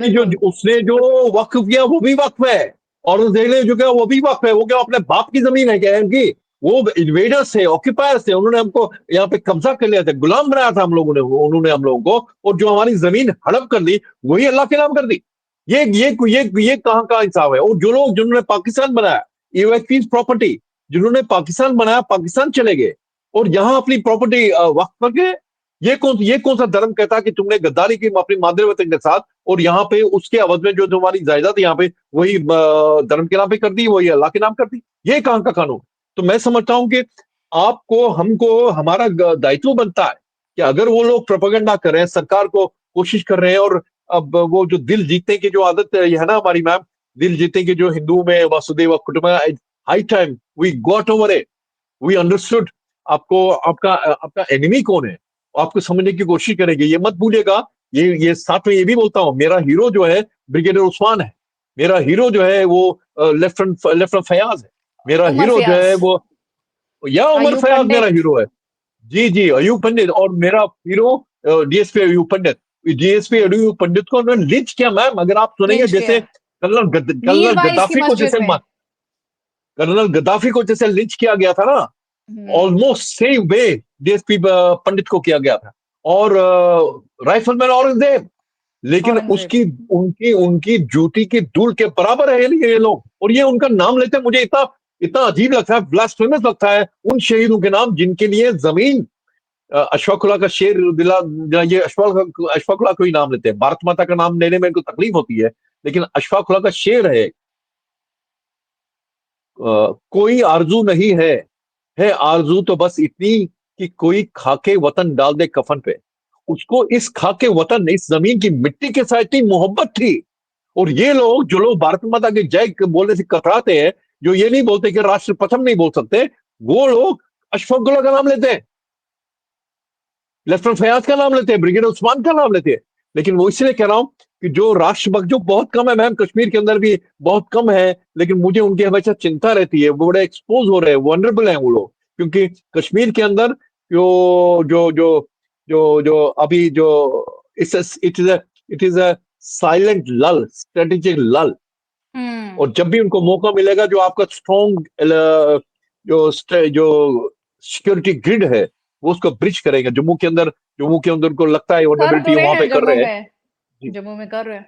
जो बिल्कुल। उसने जो वक्फ किया वो भी वक्फ है, और उसने जो किया वो भी वक्फ है। वो क्या अपने बाप की जमीन है क्या इनकी? वो इन्वेडर्स थे, ऑक्यूपायर्स थे, उन्होंने हमको यहाँ पे कब्जा कर लिया था, गुलाम बनाया था हम लोगों ने, उन्होंने हम लोगों को, और जो हमारी जमीन हड़प कर दी, वही अल्लाह के नाम कर दी। ये कहाँ का इंसाफ है? और जो लोग जिन्होंने पाकिस्तान बनाया, इवैक्यूज प्रॉपर्टी, जिन्होंने पाकिस्तान बनाया, पाकिस्तान चले गए और यहाँ अपनी प्रॉपर्टी वक्फ कर गए। ये कौन सा धर्म कहता है कि तुमने गद्दारी की अपनी मादर वतन के साथ, और यहाँ पे उसके अवध में जो तुम्हारी जायदाद यहाँ पे वही धर्म के नाम पे कर दी, वही अल्लाह के नाम कर दी? ये कहाँ का कानून? तो मैं समझता हूँ कि आपको हमको हमारा दायित्व बनता है कि अगर वो लोग प्रोपेगेंडा कर रहे हैं, सरकार को कोशिश कर रहे हैं, और अब वो जो दिल जीतने की जो आदत है ना हमारी मैम, दिल जीतने की जो हिंदू में वसुदेव कुटुंबकम, high time we got over it, we understood. आपको आपका आपका एनिमी कौन है, आपको समझने की कोशिश करेंगे। ये मत भूलिएगा, ये साथ में ये भी बोलता हूँ, मेरा हीरो जो है ब्रिगेडियर उस्मान है, मेरा हीरो जो है वो लेफ्टिनेंट फयाज है, मेरा उमर हीरो जो फयाज, है वो, या उमर अयूब फयाज मेरा पंडित। हीरो है। जी जी, अयूब पंडित। और मेरा हीरो डीएसपी अयूब पंडित। डीएसपी अयूब पंडित को उन्होंने लिंच किया मैम, अगर आप सुनेंगे, लिंच किया जैसे कर्नल मीरवाइज की गद्दाफी को जैसे मस्जिद में। कर्नल गद्दाफी को जैसे लिंच किया गया था ना, ऑलमोस्ट सेम वे डीएसपी पंडित को किया गया था, और राइफलमैन औरंगजेब, लेकिन औरंगजेब। उसकी उनकी उनकी जूती की धूल के बराबर है ये लोग, और ये उनका नाम लेते हैं, मुझे इतना इतना अजीब लगता है, ब्लास्फेमस लगता है उन शहीदों के नाम जिनके लिए जमीन अशफाकुल्ला का शेर दिला, ये अशफाकुल्ला को ही नाम लेते हैं। भारत माता का नाम लेने में इनको तकलीफ होती है, लेकिन अशफाकुल्ला का शेर है, कोई आरजू नहीं है आरजू तो बस इतनी कि कोई खाके वतन डाल दे कफन पे। उसको इस खाके वतन, इस जमीन की मिट्टी के साथ इतनी मोहब्बत थी। और ये लोग, जो लोग भारत माता के जय बोलने से कतराते हैं, जो ये नहीं बोलते कि राष्ट्र प्रथम नहीं बोल सकते, वो लोग अशफाकुल्ला का नाम लेते हैं, लेफ्टिनेंट फयाज का नाम लेते हैं, ब्रिगेडियर उस्मान का नाम लेते हैं। लेकिन वो इसलिए कह रहा हूं कि जो राष्ट्रभक्त जो बहुत कम है मैम, कश्मीर के अंदर भी बहुत कम है, लेकिन मुझे उनकी हमेशा चिंता रहती है, वो बड़े एक्सपोज हो रहे हैं, वनरेबल हैं वो लोग, क्योंकि कश्मीर के अंदर जो जो जो जो जो अभी जो इट इज अ साइलेंट लल, स्ट्रेटेजिक लल। और जब भी उनको मौका मिलेगा, जो आपका स्ट्रॉन्ग जो सिक्योरिटी ग्रिड है, वो उसको ब्रिज करेगा जम्मू के अंदर उनको लगता है कर तो वनरेबिलिटी रहे वहां हैं पे कर जम्मू रहे हैं। में, जी। जम्मू में कर रहे हैं।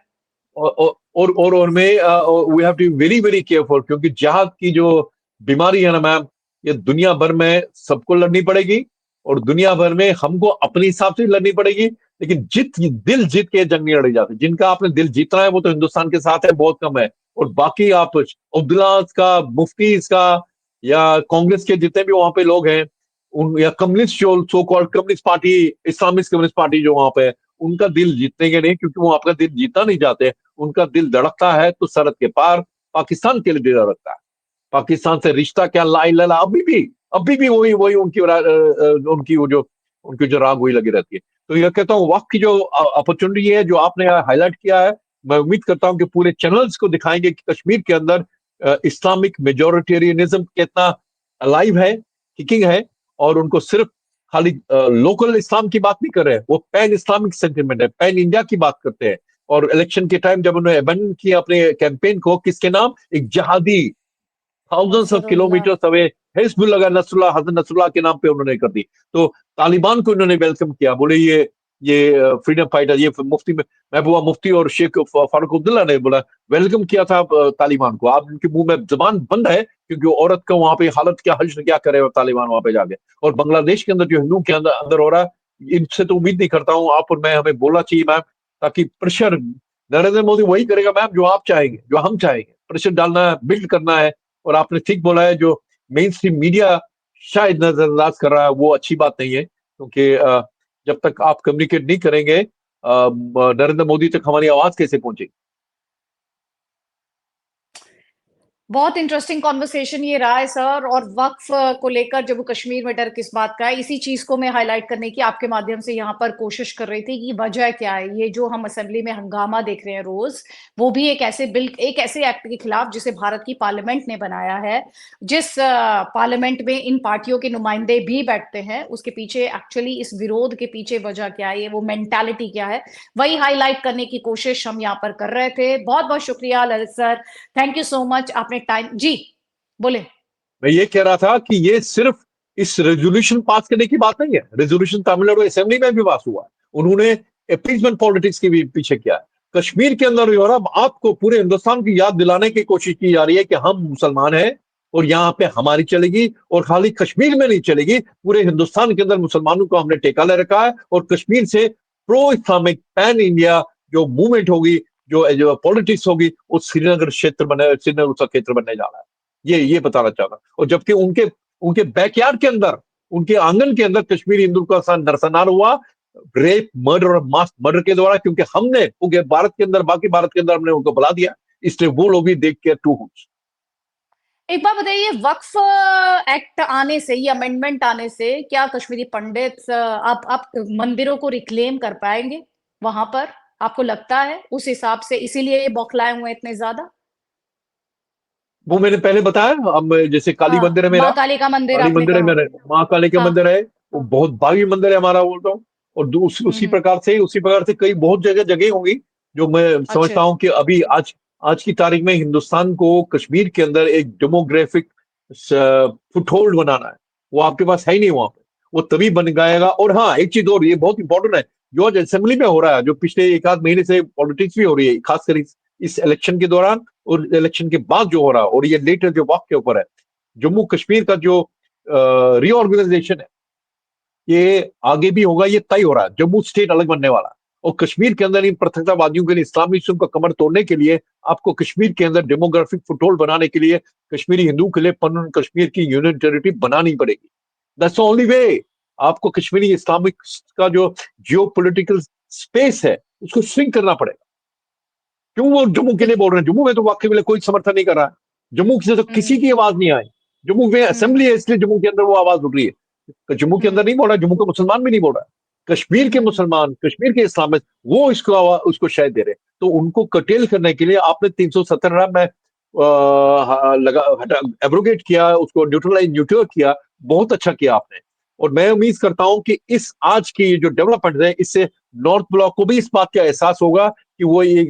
और में we have to be very very careful, क्योंकि जहाद की जो बीमारी है ना मैम, ये दुनिया भर में सबको लड़नी पड़ेगी, और दुनिया भर में हमको अपने हिसाब से लड़नी पड़ेगी। लेकिन दिल जीत के जंग नहीं लड़ी जाती। जिनका आपने दिल जीतना है वो तो हिंदुस्तान के साथ है, बहुत कम है। और बाकी आप अब्दुल्ला का, मुफ्ती का, या कांग्रेस के जितने भी वहां पे लोग हैं, उन या कम्युनिस्ट, जो so called communist party, Islamic communist party जो वहां पे है, उनका दिल जीतने के नहीं, क्योंकि वो आपका दिल जीतना नहीं चाहते। उनका दिल धड़कता है तो सरहद के पार पाकिस्तान के लिए दिल धड़कता है। पाकिस्तान से रिश्ता क्या, लाई लला, अभी भी वही वही उनकी वो जो उनकी जो राग वही लगी रहती है। तो यह कहता हूँ, वक्त की जो अपॉर्चुनिटी है जो आपने हाईलाइट किया है, मैं उम्मीद करता हूँ कि पूरे चैनल्स को दिखाएंगे कि कश्मीर के अंदर इस्लामिक मेजोरिटेरियनिज्म कितना अलाइव है, किकिंग है। और उनको सिर्फ खाली लोकल इस्लाम की बात नहीं कर रहे हैं, वो पैन इस्लामिक सेंटिमेंट है, पैन इंडिया की बात करते हैं। और इलेक्शन के टाइम जब उन्होंने अबेंडन किया अपने कैंपेन को, किसके नाम, एक जहादी, thousands of Nasrullah. Kilometres away, Hezbollah Nasrullah, हजरत नसरुल्लाह के नाम पे उन्होंने कर दी। तो तालिबान को इन्होंने वेलकम किया, बोले ये फ्रीडम फाइटर, ये मुफ्ती महबूबा मुफ्ती और शेख फारूक अब्दुल्ला ने बोला, वेलकम किया था तालिबान को। आप उनके मुंह में जबान बंद है, क्योंकि औरत का वहां पे हालत क्या, हश्र क्या करे तालिबान वहां पे जाके। और बांग्लादेश के अंदर जो हिंदू के अंदर अंदर हो रहा है, इनसे तो उम्मीद नहीं करता हूँ आप और मैं, हमें बोलना चाहिए मैम, ताकि प्रेशर नरेंद्र मोदी वही करेगा मैम जो आप चाहेंगे, जो हम चाहेंगे, प्रेशर डालना है, बिल्ड करना है। और आपने ठीक बोला है, जो मेन स्ट्रीम मीडिया शायद नजरअंदाज कर रहा है, वो अच्छी बात नहीं है, क्योंकि जब तक आप कम्युनिकेट नहीं करेंगे, नरेंद्र मोदी तक हमारी आवाज कैसे पहुंचेगी। बहुत इंटरेस्टिंग कॉन्वर्सेशन ये रहा है सर। और वक्फ को लेकर जम्मू कश्मीर में डर किस बात का है, इसी चीज को मैं हाईलाइट करने की आपके माध्यम से यहाँ पर कोशिश कर रही थी कि वजह क्या है। ये जो हम असेंबली में हंगामा देख रहे हैं रोज, वो भी एक ऐसे बिल, एक ऐसे एक्ट के खिलाफ जिसे भारत की पार्लियामेंट ने बनाया है, जिस पार्लियामेंट में इन पार्टियों के नुमाइंदे भी बैठते हैं। उसके पीछे एक्चुअली इस विरोध के पीछे वजह क्या है, ये वो मेंटालिटी क्या है, वही हाईलाइट करने की कोशिश हम यहाँ पर कर रहे थे। बहुत बहुत शुक्रिया Lalit sir, thank you so much. आपने टाइम, जी बोले। मैं ये कह रहा था कि ये सिर्फ इस रेजोल्यूशन पास करने की बात नहीं है, रेजोल्यूशन तमिलनाडु असेंबली में भी पास हुआ है। उन्होंने अपीसमेंट पॉलिटिक्स के भी पीछे किया है। कश्मीर के अंदर जो है ना, आपको पूरे हिंदुस्तान की याद दिलाने की कोशिश की जा रही है कि हम मुसलमान हैं, और यहाँ पे हमारी चलेगी, और खाली कश्मीर में नहीं चलेगी, पूरे हिंदुस्तान के अंदर मुसलमानों को हमने टेका ले रखा है। और कश्मीर से प्रो इस्लामिक पैन इंडिया जो मूवमेंट होगी, जो पॉलिटिक्स होगी, वो श्रीनगर क्षेत्र बने, श्रीनगर उसका क्षेत्र बनने जा रहा है। ये बताना चाह रहा हूं। और जबकि उनके उनके बैकयार्ड के अंदर, उनके आंगन के अंदर कश्मीरी हिंदू का नरसंहार हुआ, रेप, मर्डर और मास मर्डर के द्वारा, क्योंकि हमने पूरे भारत के अंदर, बाकी भारत के अंदर हमने उनको बुला दिया, इसलिए वो लोग भी देख के टू हुड्स। एक बात बताइए, वक्फ एक्ट आने से, ये अमेंडमेंट आने से, क्या कश्मीरी पंडित आप मंदिरों को रिक्लेम कर पाएंगे वहां पर? आपको लगता है उस हिसाब से इसीलिए ये बौखलाए हुए हैं इतने ज्यादा? वो मैंने पहले बताया, अब जैसे काली हाँ, मंदिर है मेरा, माँ काली का मंदिर काली आपने मंदिर है कहा। मेरा, माँ काली का हाँ। मंदिर है, वो बहुत भारी मंदिर है हमारा, बोलता हूँ। और हम्म। उसी प्रकार से कई बहुत जगह जगह होंगी, जो मैं अच्छा। समझता हूँ कि अभी आज आज की तारीख में हिंदुस्तान को कश्मीर के अंदर एक डेमोग्राफिक फुटहोल्ड बनाना है, वो आपके पास है ही नहीं वहां पे। वो तभी बन गएगा। और हाँ, एक चीज और, ये बहुत इंपॉर्टेंट है, जो आज असेंबली में हो रहा है, जो पिछले एक आध महीने से पॉलिटिक्स भी हो रही है, खासकर इस इलेक्शन के दौरान और इलेक्शन के बाद जो हो रहा है, और ये लेटर जो वक्त के ऊपर है, जम्मू कश्मीर का जो रीऑर्गेनाइजेशन है, ये आगे भी होगा, ये तय हो रहा है। जम्मू स्टेट अलग बनने वाला है। और कश्मीर के अंदर इन पृथकतावादियों के लिए, इस्लामिस्टों का कमर तोड़ने के लिए, आपको कश्मीर के अंदर डेमोग्राफिक फुटहोल्ड बनाने के लिए कश्मीरी हिंदू के लिए परमानेंट कश्मीर की यूनियन टेरिटरी बनानी पड़ेगी। That's the only way. आपको कश्मीरी इस्लामिक का जो जियो पोलिटिकल स्पेस है, उसको श्रिंक करना पड़ेगा। क्यों वो जम्मू के लिए बोल रहे हैं? जम्मू में तो वाकई में कोई समर्थन नहीं कर रहा है। जम्मू से तो किसी की आवाज नहीं आई। जम्मू में असेंबली है, इसलिए जम्मू के अंदर वो आवाज उठ रही है। तो जम्मू के अंदर नहीं बोल रहा, जम्मू के मुसलमान भी नहीं बोल रहा है। कश्मीर के मुसलमान, कश्मीर के इस्लामिस्ट, वो इसको उसको शायद दे रहे। तो उनको कटेल करने के लिए आपने 317 में लगा एब्रोगेट किया, उसको न्यूट्रल किया। बहुत अच्छा किया आपने। और मैं उम्मीद करता हूं कि इस आज की जो डेवलपमेंट है, इससे नॉर्थ ब्लॉक को भी इस बात का एहसास होगा कि वो ये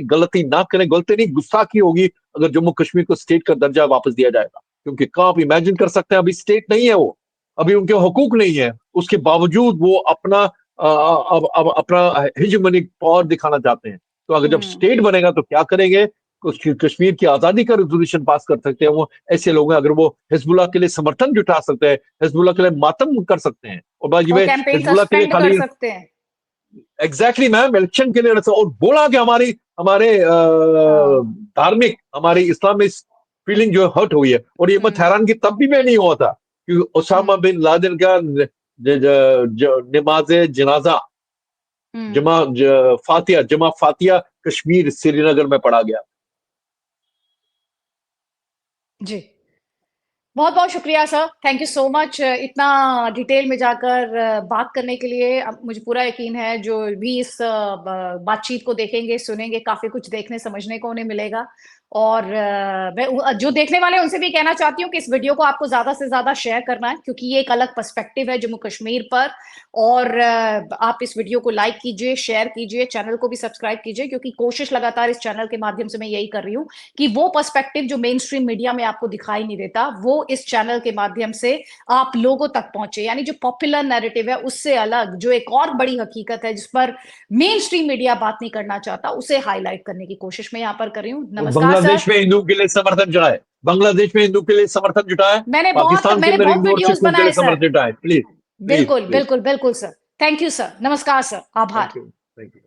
गलती ना करें। गलती नहीं, गुस्ताखी होगी अगर जम्मू कश्मीर को स्टेट का दर्जा वापस दिया जाएगा। क्योंकि कहाँ आप इमेजिन कर सकते हैं, अभी स्टेट नहीं है वो, अभी उनके हकूक नहीं है। उसके बावजूद वो अपना अपना हिजमनिक पावर दिखाना चाहते हैं। तो अगर जब स्टेट बनेगा तो क्या करेंगे? कश्मीर की आजादी का रेजोल्यूशन पास कर सकते हैं वो ऐसे लोग हैं। अगर वो हिजबुल्लाह के लिए समर्थन जुटा सकते हैं, हिजबुल्लाह के लिए मातम कर सकते हैं, और बाजी वो में कैंपेन हिजबुल्लाह के लिए सस्पेंड कर खाली सकते हैं। एग्जैक्टली मैम, इलेक्शन के लिए और बोला कि हमारे हाँ। धार्मिक, हमारी इस्लामिक फीलिंग जो हर्ट हुई है। और ये मत हैरान की तब भी मैं नहीं हुआ था, क्योंकि ओसामा बिन लादेन का नमाज जनाजा जमा फातिया कश्मीर श्रीनगर में पढ़ा गया। जी, बहुत बहुत शुक्रिया sir, thank you so much इतना डिटेल में जाकर बात करने के लिए। अब मुझे पूरा यकीन है जो भी इस बातचीत को देखेंगे सुनेंगे, काफी कुछ देखने समझने को उन्हें मिलेगा। और मैं जो देखने वाले हैं उनसे भी कहना चाहती हूँ कि इस वीडियो को आपको ज्यादा से ज्यादा शेयर करना है, क्योंकि ये एक अलग पर्सपेक्टिव है जम्मू कश्मीर पर। और आप इस वीडियो को लाइक कीजिए, शेयर कीजिए, चैनल को भी सब्सक्राइब कीजिए, क्योंकि कोशिश लगातार इस चैनल के माध्यम से मैं यही कर रही हूँ कि वो पर्सपेक्टिव जो मेन स्ट्रीम मीडिया में आपको दिखाई नहीं देता, वो इस चैनल के माध्यम से आप लोगों तक पहुंचे। यानी जो पॉपुलर नैरेटिव है उससे अलग जो एक और बड़ी हकीकत है जिस पर मेन स्ट्रीम मीडिया बात नहीं करना चाहता, उसे हाईलाइट करने की कोशिश मैं यहाँ पर कर रही हूँ। नमस्कार सर। बांग्लादेश में हिंदू के लिए समर्थन जुटाए, बांग्लादेश में हिंदू के लिए समर्थन जुटाए, पाकिस्तान के मैंने अंदर बहुत हिंदू और वीडियोस सिखों के बनाए लिए सर। समर्थन जुटाए। प्लीज प्लीज बिल्कुल प्लीज। बिल्कुल बिल्कुल सर, थैंक यू सर, नमस्कार सर, आभार। Thank you. Thank you.